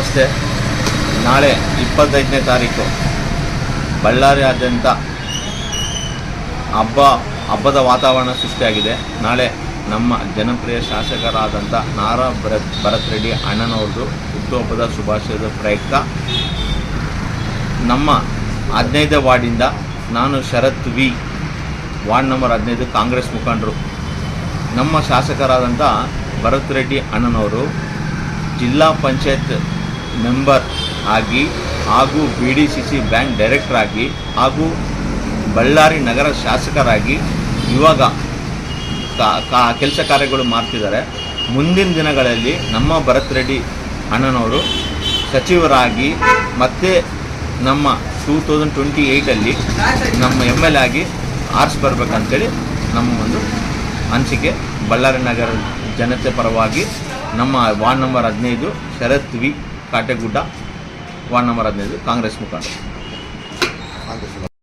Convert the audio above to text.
ನಮಸ್ತೆ. ನಾಳೆ 25ನೇ ತಾರೀಕು ಬಳ್ಳಾರಿಯಾದ್ಯಂತ ಹಬ್ಬದ ವಾತಾವರಣ ಸೃಷ್ಟಿಯಾಗಿದೆ. ನಾಳೆ ನಮ್ಮ ಜನಪ್ರಿಯ ಶಾಸಕರಾದಂಥ ನಾರಾ ಭರತ್ ರೆಡ್ಡಿ ಅಣ್ಣನವ್ರದ್ದು ಹುಟ್ಟುಹಬ್ಬದ ಶುಭಾಶಯದ ಪ್ರಯುಕ್ತ ನಮ್ಮ 15ನೇ ವಾರ್ಡಿಂದ ನಾನು ಶರತ್ ವಿ, ವಾರ್ಡ್ ನಂಬರ್ 15 ಕಾಂಗ್ರೆಸ್ ಮುಖಂಡರು, ನಮ್ಮ ಶಾಸಕರಾದಂಥ ಭರತ್ ರೆಡ್ಡಿ ಅಣ್ಣನವರು ಜಿಲ್ಲಾ ಪಂಚಾಯತ್ ಮೆಂಬರ್ ಆಗಿ ಹಾಗೂ BDCC ಬ್ಯಾಂಕ್ ಡೈರೆಕ್ಟರ್ ಆಗಿ ಹಾಗೂ ಬಳ್ಳಾರಿ ನಗರ ಶಾಸಕರಾಗಿ ಇವಾಗ ಕೆಲಸ ಕಾರ್ಯಗಳು ಮಾಡ್ತಿದ್ದಾರೆ. ಮುಂದಿನ ದಿನಗಳಲ್ಲಿ ನಮ್ಮ ಭರತ್ ರೆಡ್ಡಿ ಅಣ್ಣನವರು ಸಚಿವರಾಗಿ ಮತ್ತೆ ನಮ್ಮ 2028 ನಮ್ಮ MLA ಆಗಿ ಆರಿಸ್ಬರ್ಬೇಕಂತೇಳಿ ನಮ್ಮ ಒಂದು ಅನಿಸಿಕೆ. ಬಳ್ಳಾರಿ ನಗರ ಜನತೆ ಪರವಾಗಿ ನಮ್ಮ ವಾರ್ಡ್ ನಂಬರ್ 15 ಶರತ್ ವಿ, ಕಾಟೆಗುಡ್ಡ, ವಾರ್ಡ್ ನಂಬರ್ 15 ಕಾಂಗ್ರೆಸ್ ಮುಖಂಡ.